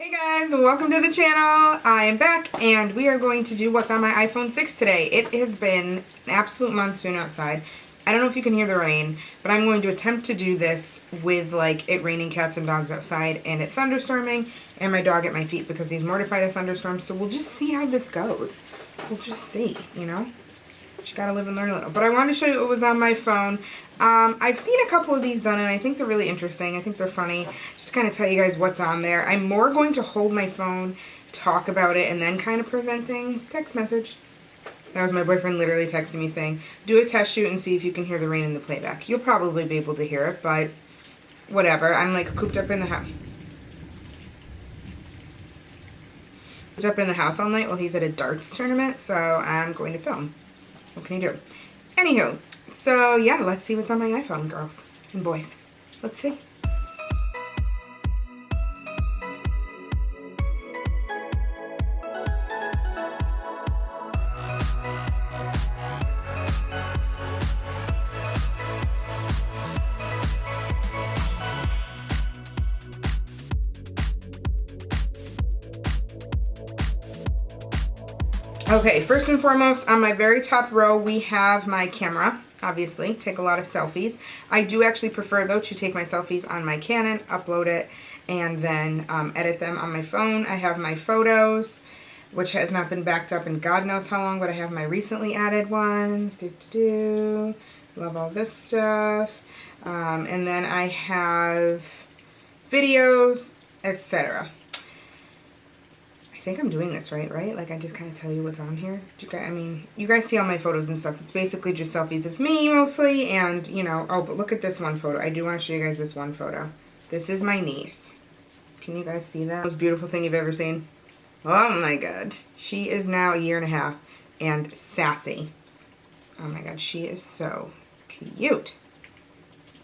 Hey guys, welcome to the channel. I am back and we are going to do what's on my iPhone 6 today. It has been an absolute monsoon outside. I don't know if you can hear the rain, but I'm going to attempt to do this with like it raining cats and dogs outside and it thunderstorming and my dog at my feet because he's mortified of thunderstorms. So we'll just see how this goes. We'll just see, you know? You gotta live and learn a little. But I wanted to show you what was on my phone. I've seen a couple of these done and I think they're really interesting. I think they're funny. Just to kind of tell you guys what's on there. I'm more going to hold my phone, talk about it, and then kind of present things. Text message. That was my boyfriend literally texting me saying, do a test shoot and see if you can hear the rain in the playback. You'll probably be able to hear it, but whatever. I'm like cooped up in the house. Cooped up in the house all night while he's at a darts tournament, so I'm going to film. What can you do? Anywho, so yeah, let's see what's on my iPhone, girls and boys. Let's see. Okay, first and foremost, on my very top row, we have my camera, obviously, take a lot of selfies. I do actually prefer, though, to take my selfies on my Canon, upload it, and then edit them on my phone. I have my photos, which has not been backed up in God knows how long, but I have my recently added ones. Love all this stuff. And then I have videos, etc. I think I'm doing this right? Like, I just kind of tell you what's on here. I mean, you guys see all my photos and stuff. It's basically just selfies of me, mostly, and, you know, oh, but look at this one photo. I do want to show you guys this one photo. This is my niece. Can you guys see that? Most beautiful thing you've ever seen? Oh, my God. She is now a year and a half and sassy. Oh, my God. She is so cute.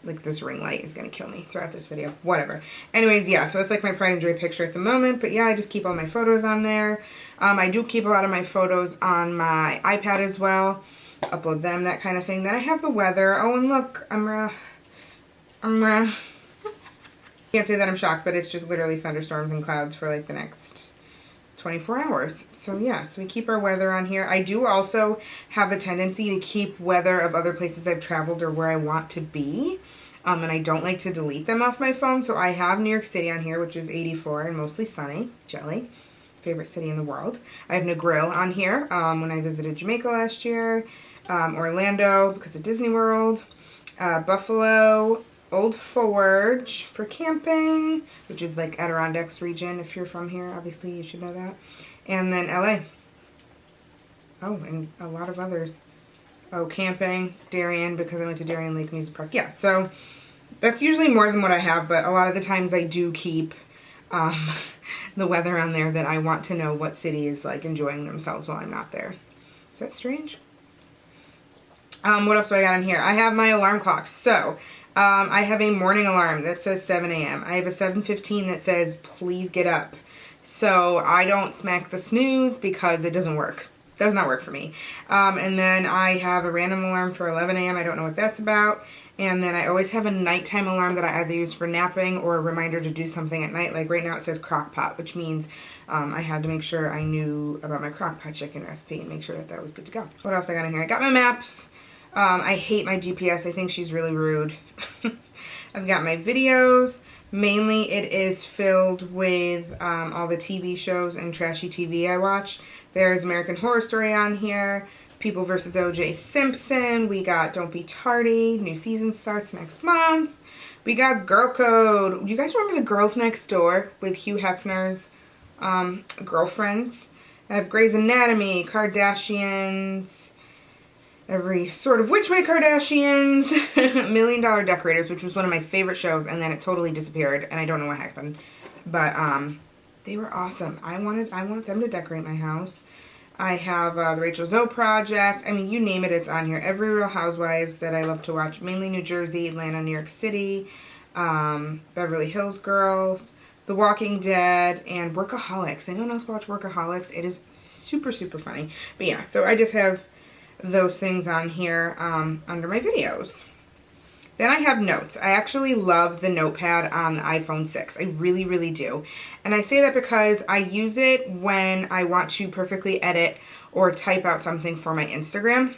Like, this ring light is going to kill me throughout this video. Whatever. Anyways, yeah, so it's like my pride and joy picture at the moment. But yeah, I just keep all my photos on there. I do keep a lot of my photos on my iPad as well. Upload them, that kind of thing. Then I have the weather. Oh, and look, can't say that I'm shocked, but it's just literally thunderstorms and clouds for like the next 24 hours. So yeah, so we keep our weather on here. I do also have a tendency to keep weather of other places I've traveled or where I want to be. And I don't like to delete them off my phone. So I have New York City on here, which is 84 and mostly sunny. Jelly. Favorite city in the world. I have Negril on here when I visited Jamaica last year. Orlando because of Disney World. Buffalo. Old Forge for camping, which is like Adirondacks region. If you're from here, obviously you should know that. And then LA. Oh, and a lot of others. Oh, camping, Darien, because I went to Darien Lake Music Park. Yeah, so that's usually more than what I have, but a lot of the times I do keep the weather on there that I want to know what city is like enjoying themselves while I'm not there. Is that strange? What else do I got on here? I have my alarm clock. So, I have a morning alarm that says 7 a.m. I have a 7:15 that says, please get up. So I don't smack the snooze because it doesn't work. Does not work for me. And then I have a random alarm for 11 a.m. I don't know what that's about. And then I always have a nighttime alarm that I either use for napping or a reminder to do something at night. Like right now it says crock pot, which means I had to make sure I knew about my crock pot chicken recipe and make sure that that was good to go. What else I got in here? I got my maps. I hate my GPS. I think she's really rude. I've got my videos. Mainly it is filled with all the TV shows and trashy TV I watch. There's American Horror Story on here. People vs. O.J. Simpson. We got Don't Be Tardy. New season starts next month. We got Girl Code. Do you guys remember the Girls Next Door with Hugh Hefner's girlfriends? I have Grey's Anatomy, Kardashians, every sort of Which Way Kardashians, $1 Million Decorators, which was one of my favorite shows, and then it totally disappeared, and I don't know what happened. But they were awesome. I want them to decorate my house. I have the Rachel Zoe Project. I mean, you name it, it's on here. Every Real Housewives that I love to watch, mainly New Jersey, Atlanta, New York City, Beverly Hills Girls, The Walking Dead, and Workaholics. Anyone else watch Workaholics? It is super, super funny. But yeah, so I just have those things on here under my videos. Then I have notes. I actually love the notepad on the iPhone 6. I really, really do. And I say that because I use it when I want to perfectly edit or type out something for my Instagram.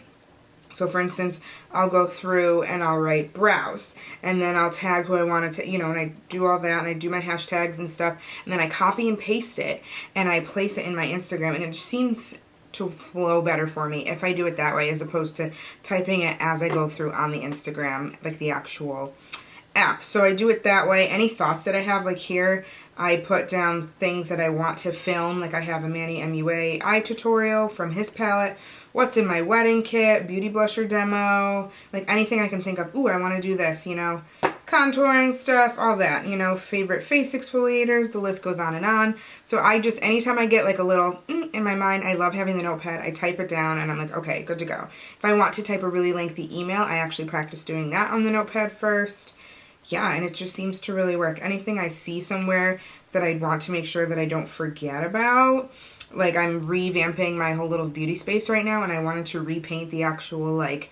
So for instance, I'll go through and I'll write browse, and then I'll tag who I want to, and I do all that, and I do my hashtags and stuff, and then I copy and paste it, and I place it in my Instagram, and it just seems to flow better for me if I do it that way as opposed to typing it as I go through on the Instagram, like the actual app. So I do it that way. Any thoughts that I have, like here, I put down things that I want to film, like I have a Manny MUA eye tutorial from his palette, what's in my wedding kit, beauty blusher demo, like anything I can think of. Ooh, I want to do this, contouring stuff, all that, favorite face exfoliators, the list goes on and on. So I just, anytime I get like a little in my mind, I love having the notepad, I type it down and I'm like, okay, good to go. If I want to type a really lengthy email, I actually practice doing that on the notepad first. Yeah, and it just seems to really work. Anything I see somewhere that I'd want to make sure that I don't forget about, like I'm revamping my whole little beauty space right now, and I wanted to repaint the actual like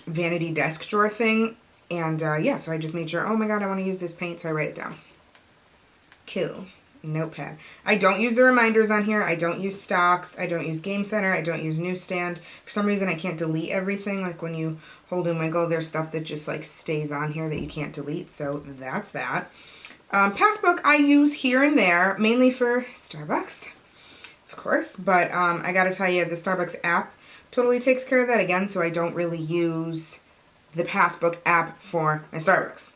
vanity desk drawer thing, and yeah, so I just made sure, oh my god, I want to use this paint, so I write it down. Cool. Notepad. I don't use the reminders on here. I don't use stocks. I don't use Game Center. I don't use Newsstand. For some reason, I can't delete everything. Like when you hold and wiggle, there's stuff that just like stays on here that you can't delete. So that's that. Passbook I use here and there, mainly for Starbucks, of course. But I gotta tell you, the Starbucks app totally takes care of that again. So I don't really use the Passbook app for my Starbucks.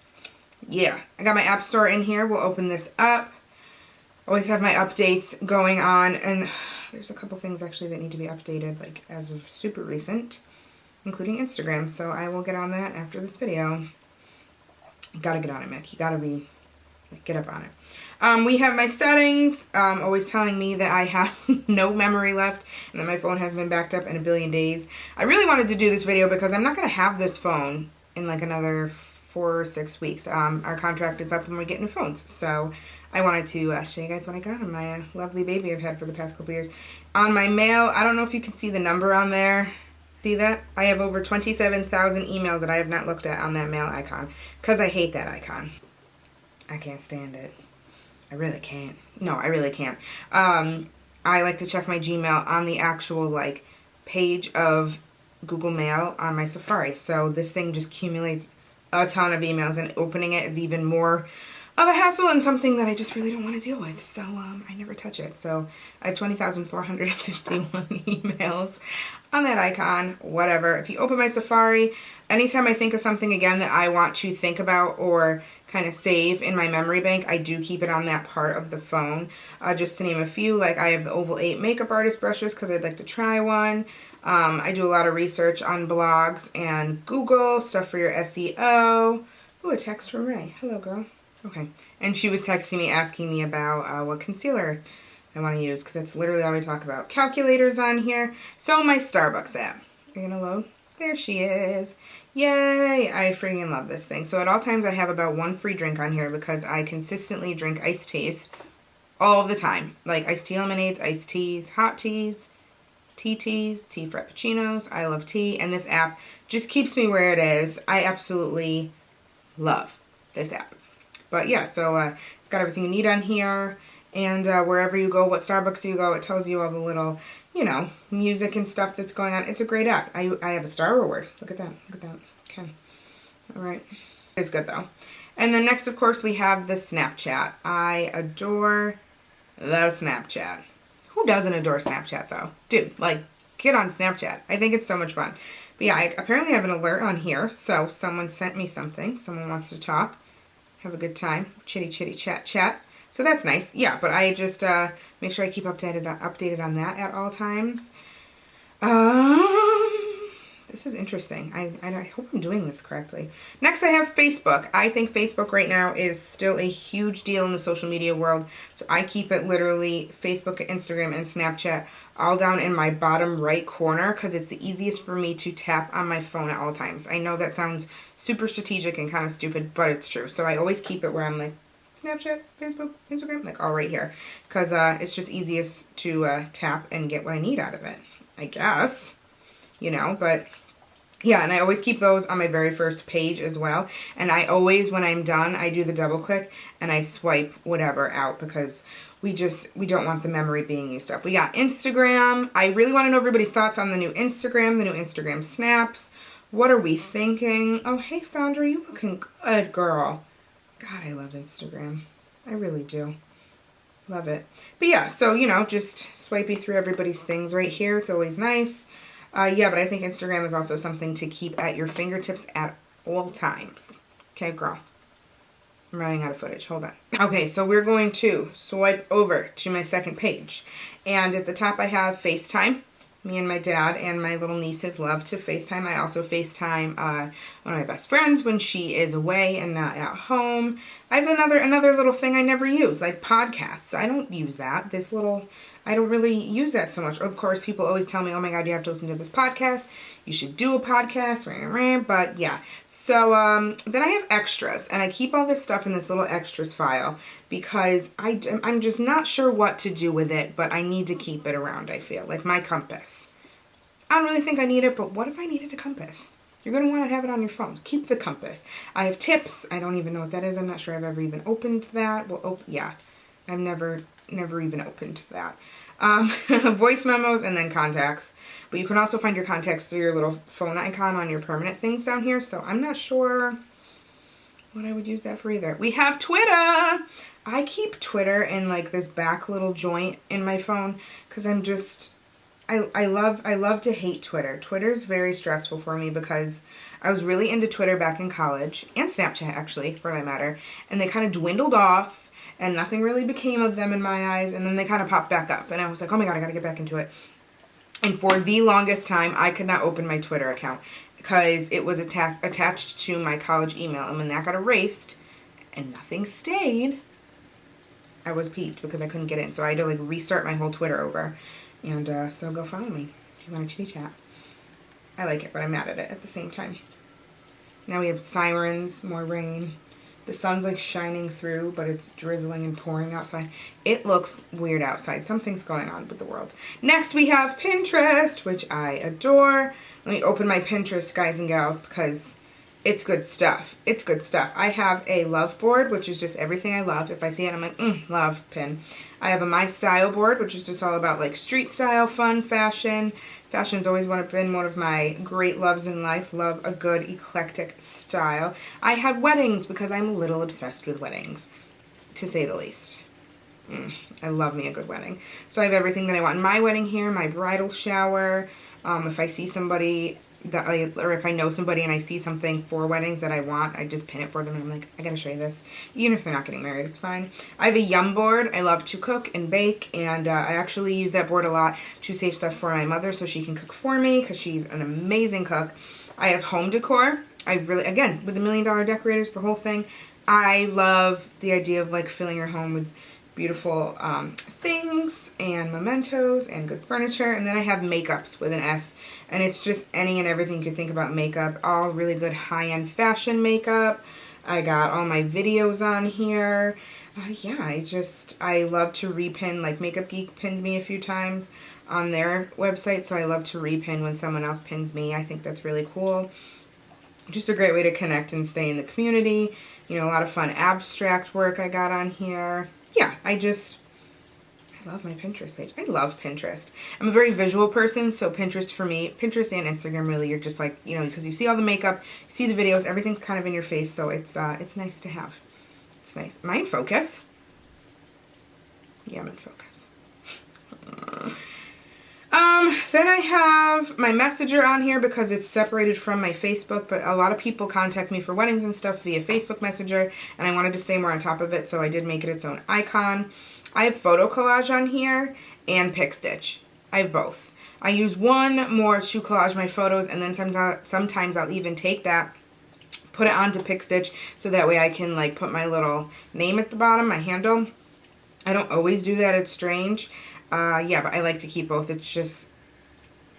Yeah, I got my app store in here. We'll open this up. Always have my updates going on, and there's a couple things actually that need to be updated, like as of super recent, including Instagram, so I will get on that after this video. Gotta get on it, Mick. You gotta get up on it. We have my settings, always telling me that I have no memory left and that my phone has been backed up in a billion days. I really wanted to do this video because I'm not gonna have this phone in like another 4 or 6 weeks. Our contract is up and we're getting new phones, so I wanted to show you guys what I got on my lovely baby I've had for the past couple years. On my mail, I don't know if you can see the number on there. See that? I have over 27,000 emails that I have not looked at on that mail icon because I hate that icon. I can't stand it. I really can't. No, I really can't. I like to check my Gmail on the actual like page of Google Mail on my Safari. So this thing just accumulates a ton of emails, and opening it is even more of a hassle and something that I just really don't want to deal with. So I never touch it. So I have 20,451 emails on that icon, whatever. If you open my Safari, anytime I think of something again that I want to think about or kind of save in my memory bank, I do keep it on that part of the phone. Just to name a few, like I have the Oval 8 makeup artist brushes because I'd like to try one. I do a lot of research on blogs and Google, stuff for your SEO. Ooh, a text from Ray. Hello, girl. Okay. And she was texting me asking me about what concealer I want to use because that's literally all we talk about. Calculators on here. So my Starbucks app. Are you going to load? There she is. Yay! I freaking love this thing. So at all times I have about one free drink on here because I consistently drink iced teas all the time. Like iced tea lemonades, iced teas, hot teas, tea frappuccinos. I love tea. And this app just keeps me where it is. I absolutely love this app. But yeah, so it's got everything you need on here. And wherever you go, what Starbucks you go, it tells you all the little, music and stuff that's going on. It's a great app. I have a Star Reward. Look at that. Look at that. Okay. All right. It's good, though. And then next, of course, we have the Snapchat. I adore the Snapchat. Who doesn't adore Snapchat, though? Dude, like, get on Snapchat. I think it's so much fun. But yeah, I apparently have an alert on here. So someone sent me something. Someone wants to talk. Have a good time. Chitty, chitty, chat, chat. So that's nice. Yeah, but I just make sure I keep updated on that at all times. This is interesting. I hope I'm doing this correctly. Next, I have Facebook. I think Facebook right now is still a huge deal in the social media world. So I keep it literally Facebook, Instagram, and Snapchat all down in my bottom right corner because it's the easiest for me to tap on my phone at all times. I know that sounds super strategic and kind of stupid, but it's true. So I always keep it where I'm like, Snapchat, Facebook, Instagram, like all right here. Because it's just easiest to tap and get what I need out of it, I guess. But Yeah, and I always keep those on my very first page as well. And I always, when I'm done, I do the double click and I swipe whatever out because we don't want the memory being used up. We got Instagram. I really want to know everybody's thoughts on the new Instagram snaps. What are we thinking? Oh, hey, Sandra, you looking good, girl. God, I love Instagram. I really do. Love it. But yeah, so, just swipey through everybody's things right here. It's always nice. Yeah, but I think Instagram is also something to keep at your fingertips at all times. Okay, girl. I'm running out of footage. Hold on. Okay, so we're going to swipe over to my second page. And at the top I have FaceTime. Me and my dad and my little nieces love to FaceTime. I also FaceTime one of my best friends when she is away and not at home. I have another little thing I never use, like podcasts. I don't use that. I don't really use that so much. Of course, people always tell me, oh my God, you have to listen to this podcast. You should do a podcast. But yeah. So then I have extras. And I keep all this stuff in this little extras file because I'm just not sure what to do with it. But I need to keep it around, I feel. Like my compass. I don't really think I need it, but what if I needed a compass? You're going to want to have it on your phone. Keep the compass. I have tips. I don't even know what that is. I'm not sure I've ever even opened that. Well, yeah. I've never even opened that. Voice memos and then contacts. But you can also find your contacts through your little phone icon on your permanent things down here. So I'm not sure what I would use that for either. We have Twitter. I keep Twitter in like this back little joint in my phone because I love to hate Twitter. Twitter's very stressful for me because I was really into Twitter back in college and Snapchat actually, for that matter, and they kind of dwindled off. And nothing really became of them in my eyes. And then they kind of popped back up. And I was like, oh my God, I got to get back into it. And for the longest time, I could not open my Twitter account. Because it was attached to my college email. And when that got erased and nothing stayed, I was peeved because I couldn't get in. So I had to like restart my whole Twitter over. And so go follow me if you want to chitty chat. I like it, but I'm mad at it at the same time. Now we have sirens, more rain. The sun's like shining through, but it's drizzling and pouring outside. It looks weird outside. Something's going on with the world. Next we have Pinterest, which I adore. Let me open my Pinterest, guys and gals, because it's good stuff. It's good stuff. I have a love board, which is just everything I love. If I see it, I'm like, love, pin. I have a My Style board, which is just all about like street style, fun, fashion. Fashion's always been one of my great loves in life. Love a good eclectic style. I have weddings because I'm a little obsessed with weddings, to say the least. I love me a good wedding. So I have everything that I want in my wedding here, my bridal shower. If I see somebody or if I know somebody and I see something for weddings that I want, I just pin it for them and I'm like, I gotta show you this. Even if they're not getting married, it's fine. I have a Yum board. I love to cook and bake, and I actually use that board a lot to save stuff for my mother so she can cook for me because she's an amazing cook. I have home decor. I really, again, with the $1 Million Decorators, the whole thing, I love the idea of like filling your home with beautiful things and mementos and good furniture. And then I have makeups with an S, and it's just any and everything you could think about makeup. All really good high-end fashion makeup. I got all my videos on here. Yeah, I love to repin. Like Makeup Geek pinned me a few times on their website, so I love to repin when someone else pins me. I think that's really cool. Just a great way to connect and stay in the community. You know, a lot of fun abstract work I got on here. Yeah, I love my Pinterest page. I love Pinterest. I'm a very visual person, so Pinterest for me, Pinterest and Instagram really, you're just like, you know, because you see all the makeup, you see the videos, everything's kind of in your face, so it's nice to have. It's nice. Am I in focus? Yeah, I'm in focus. Then I have my Messenger on here because it's separated from my Facebook, but a lot of people contact me for weddings and stuff via Facebook Messenger, and I wanted to stay more on top of it, so I did make it its own icon. I have Photo Collage on here and Pick Stitch. I have both. I use one more to collage my photos, and then sometimes I'll even take that, put it onto Pick Stitch, so that way I can like put my little name at the bottom, my handle. I don't always do that, it's strange. Yeah, but I like to keep both. It's just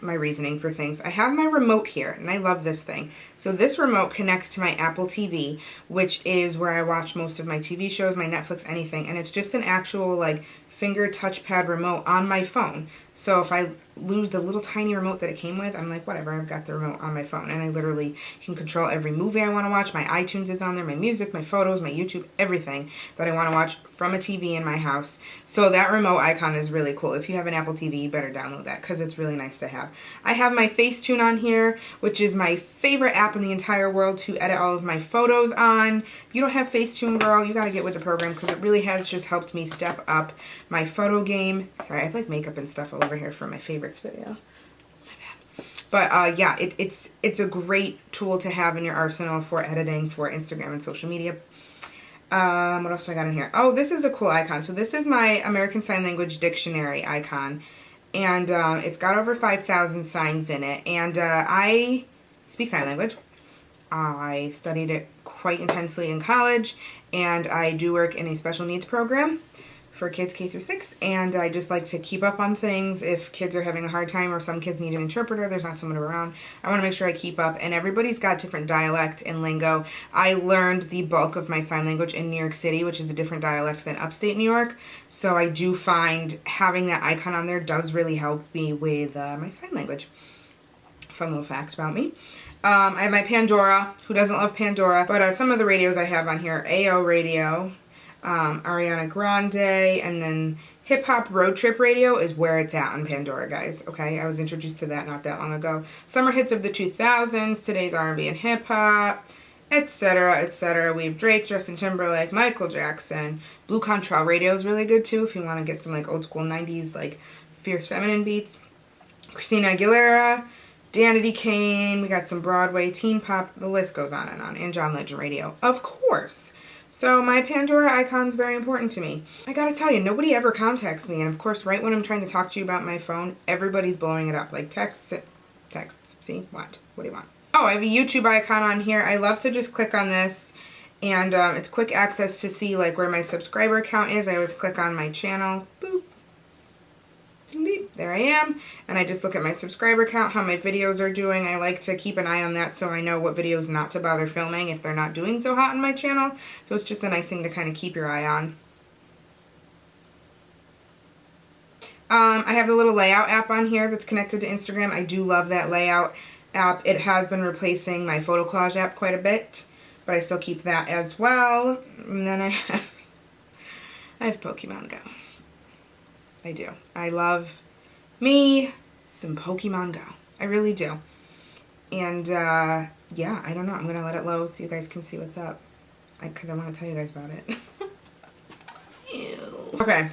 my reasoning for things. I have my remote here, and I love this thing. So this remote connects to my Apple TV, which is where I watch most of my TV shows, my Netflix, anything. And it's just an actual like finger touchpad remote on my phone. So if lose the little tiny remote that it came with, I'm like, whatever, I've got the remote on my phone, and I literally can control every movie I want to watch. My iTunes is on there, my music, my photos, my YouTube, everything that I want to watch from a TV in my house. So that remote icon is really cool. If you have an Apple TV, you better download that because it's really nice to have. I have my Facetune on here, which is my favorite app in the entire world to edit all of my photos on. If you don't have Facetune, girl, you got to get with the program because it really has just helped me step up my photo game. Sorry, I have like makeup and stuff all over here for my favorites video. But yeah, it's a great tool to have in your arsenal for editing for Instagram and social media. What else do I got in here? Oh, this is a cool icon. So this is my American Sign Language Dictionary icon. And it's got over 5,000 signs in it. And I speak sign language. I studied it quite intensely in college. And I do work in a special needs program for kids K through 6, and I just like to keep up on things. If kids are having a hard time or some kids need an interpreter, there's not someone around, I want to make sure I keep up. And everybody's got different dialect and lingo. I learned the bulk of my sign language in New York City, which is a different dialect than upstate New York, so I do find having that icon on there does really help me with my sign language. Fun little fact about me. I have my Pandora. Who doesn't love Pandora? But some of the radios I have on here: AO Radio, Ariana Grande, and then Hip Hop Road Trip Radio is where it's at on Pandora, guys. Okay, I was introduced to that not that long ago. Summer hits of the 2000s, today's R&B and hip hop, etc., etc. We have Drake, Justin Timberlake, Michael Jackson. Blue Contrail Radio is really good too if you want to get some like old school 90s like fierce feminine beats. Christina Aguilera, Danity Kane. We got some Broadway teen pop. The list goes on, and John Legend Radio, of course. So my Pandora icon's very important to me. I gotta tell you, nobody ever contacts me. And of course, right when I'm trying to talk to you about my phone, everybody's blowing it up. Like texts. See? What? What do you want? Oh, I have a YouTube icon on here. I love to just click on this. And it's quick access to see like where my subscriber count is. I always click on my channel. Boop. There I am, and I just look at my subscriber count, how my videos are doing. I like to keep an eye on that so I know what videos not to bother filming if they're not doing so hot on my channel. So it's just a nice thing to kind of keep your eye on. I have the little layout app on here that's connected to Instagram. I do love that layout app. It has been replacing my photo collage app quite a bit, but I still keep that as well. And then I have Pokemon Go. I do. I love me some Pokemon Go. I really do. And yeah, I don't know. I'm going to let it load so you guys can see what's up. Because I want to tell you guys about it. Ew. Okay.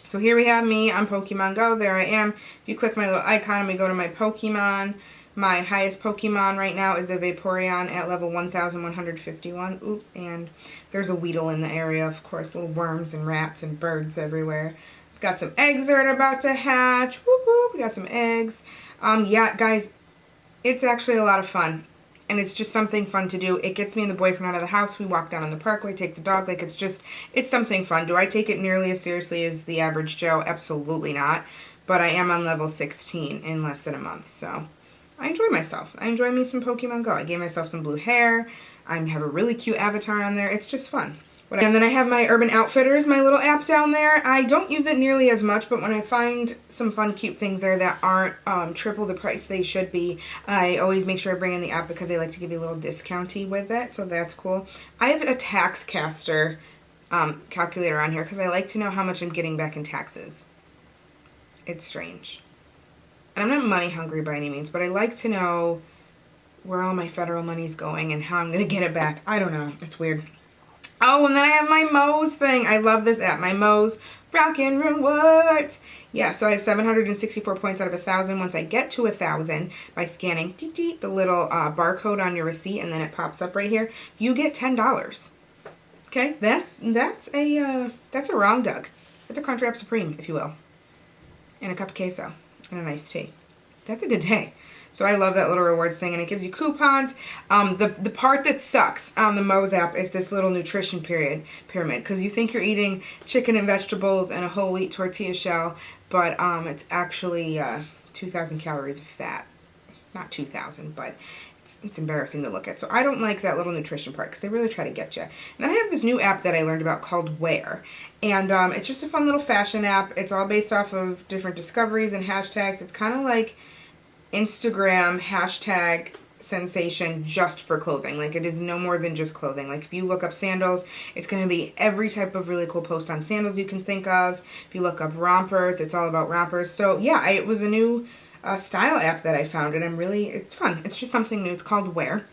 So here we have me on Pokemon Go. There I am. If you click my little icon and we go to my Pokemon, my highest Pokemon right now is a Vaporeon at level 1151. Oop, and there's a Weedle in the area, of course. Little worms and rats and birds everywhere. Got some eggs that are about to hatch. Whoop, whoop. We got some eggs. Yeah, guys, it's actually a lot of fun. And it's just something fun to do. It gets me and the boyfriend out of the house. We walk down on the parkway, take the dog. Like, it's something fun. Do I take it nearly as seriously as the average Joe? Absolutely not. But I am on level 16 in less than a month. So I enjoy myself. I enjoy me some Pokemon Go. I gave myself some blue hair. I have a really cute avatar on there. It's just fun. And then I have my Urban Outfitters, my little app down there. I don't use it nearly as much, but when I find some fun, cute things there that aren't triple the price they should be, I always make sure I bring in the app because they like to give you a little discounty with it, so that's cool. I have a Taxcaster calculator on here because I like to know how much I'm getting back in taxes. It's strange. And I'm not money hungry by any means, but I like to know where all my federal money's going and how I'm going to get it back. I don't know. It's weird. Oh, and then I have my Moe's thing. I love this app. My Moe's Rockin' Rewards. Yeah, so I have 764 points out of 1,000. Once I get to 1,000 by scanning the little barcode on your receipt, and then it pops up right here, you get $10. Okay, that's a wrong Doug. That's a Crunchwrap Supreme, if you will, and a cup of queso and a nice tea. That's a good day. So I love that little rewards thing, and it gives you coupons. The part that sucks on the Moe's app is this little nutrition pyramid, because you think you're eating chicken and vegetables and a whole wheat tortilla shell, but it's actually 2,000 calories of fat. Not 2,000, but it's embarrassing to look at. So I don't like that little nutrition part because they really try to get you. And then I have this new app that I learned about called Wear. And it's just a fun little fashion app. It's all based off of different discoveries and hashtags. It's kind of like Instagram hashtag sensation just for clothing. Like, it is no more than just clothing. Like, if you look up sandals, it's going to be every type of really cool post on sandals you can think of. If you look up rompers, it's all about rompers. So yeah, it was a new style app that I found, and it's fun. It's just something new. It's called Wear.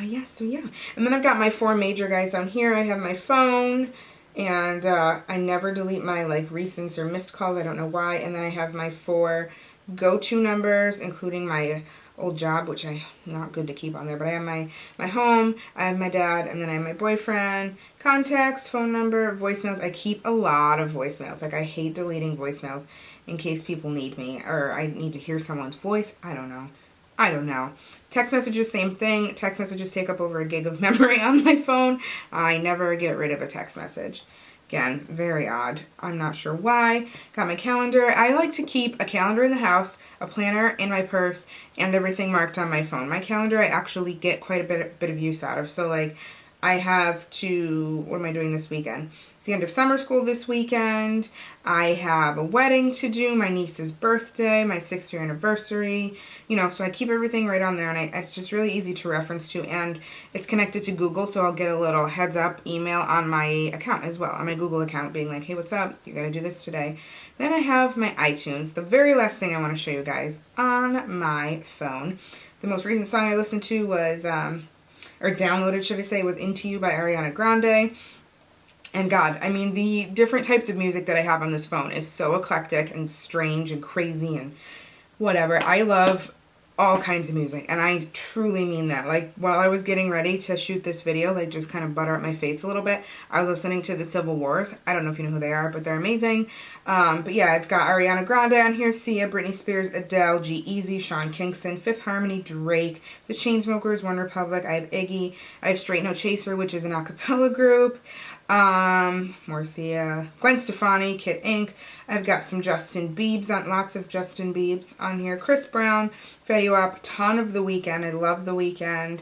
Yeah, so yeah. And then I've got my 4 major guys down here. I have my phone, and I never delete my like recents or missed calls. I don't know why. And then I have my 4 go-to numbers, including my old job, which I'm not good to keep on there, but I have my home, I have my dad, and then I have my boyfriend, contacts, phone number, voicemails. I keep a lot of voicemails. Like, I hate deleting voicemails in case people need me or I need to hear someone's voice. I don't know. Text messages, same thing. Text messages take up over a gig of memory on my phone. I never get rid of a text message. Again, very odd. I'm not sure why. Got my calendar. I like to keep a calendar in the house, a planner in my purse, and everything marked on my phone. My calendar I actually get quite a bit of use out of. So like, I have to, what am I doing this weekend? It's the end of summer school this weekend. I have a wedding to do, my niece's birthday, my 6th year anniversary, so I keep everything right on there, and it's just really easy to reference to, and it's connected to Google, so I'll get a little heads up email on my account as well, on my Google account, being like, hey, what's up? You gotta do this today. Then I have my iTunes. The very last thing I want to show you guys on my phone. The most recent song I listened to was, or downloaded, should I say, was Into You by Ariana Grande. And God, I mean, the different types of music that I have on this phone is so eclectic and strange and crazy and whatever. I love all kinds of music, and I truly mean that. Like, while I was getting ready to shoot this video, like just kind of butter up my face a little bit, I was listening to the Civil Wars. I don't know if you know who they are, but they're amazing. But yeah, I've got Ariana Grande on here, Sia, Britney Spears, Adele, G-Eazy, Sean Kingston, Fifth Harmony, Drake, The Chainsmokers, One Republic. I have Iggy. I have Straight No Chaser, which is an a cappella group. Marcia, Gwen Stefani, Kid Ink. I've got some Justin Biebs on, lots of Justin Biebs on here. Chris Brown, Fetty Wap, ton of The Weeknd. I love The Weeknd.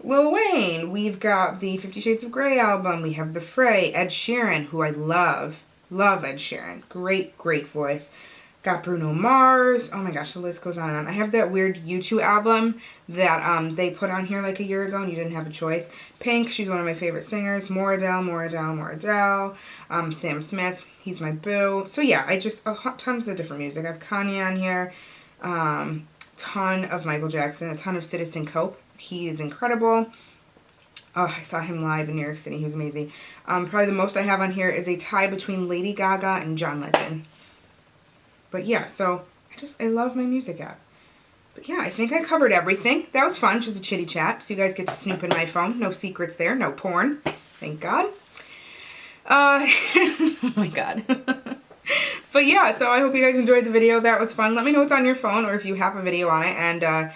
Lil Wayne. We've got the 50 Shades of Grey album. We have The Fray, Ed Sheeran, who I love. Love Ed Sheeran. Great, great voice. Got Bruno Mars. Oh my gosh, the list goes on and on. I have that weird U2 album that they put on here like a year ago and you didn't have a choice. Pink, she's one of my favorite singers. More Adele. Sam Smith, he's my boo. So yeah, I just, tons of different music. I have Kanye on here. Ton of Michael Jackson. A ton of Citizen Cope. He is incredible. Oh, I saw him live in New York City. He was amazing. Probably the most I have on here is a tie between Lady Gaga and John Legend. But yeah, so I love my music app. But yeah, I think I covered everything. That was fun, just a chitty chat. So you guys get to snoop in my phone. No secrets there, no porn. Thank God. Oh my God. But yeah, so I hope you guys enjoyed the video. That was fun. Let me know what's on your phone or if you have a video on it. And,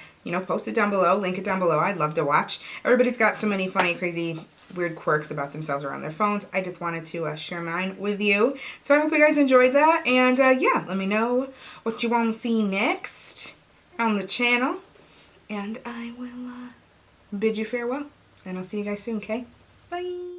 post it down below. Link it down below. I'd love to watch. Everybody's got so many funny, crazy, weird quirks about themselves around their phones. I just wanted to share mine with you. So I hope you guys enjoyed that. And yeah, let me know what you want to see next on the channel. And I will bid you farewell. And I'll see you guys soon, okay? Bye.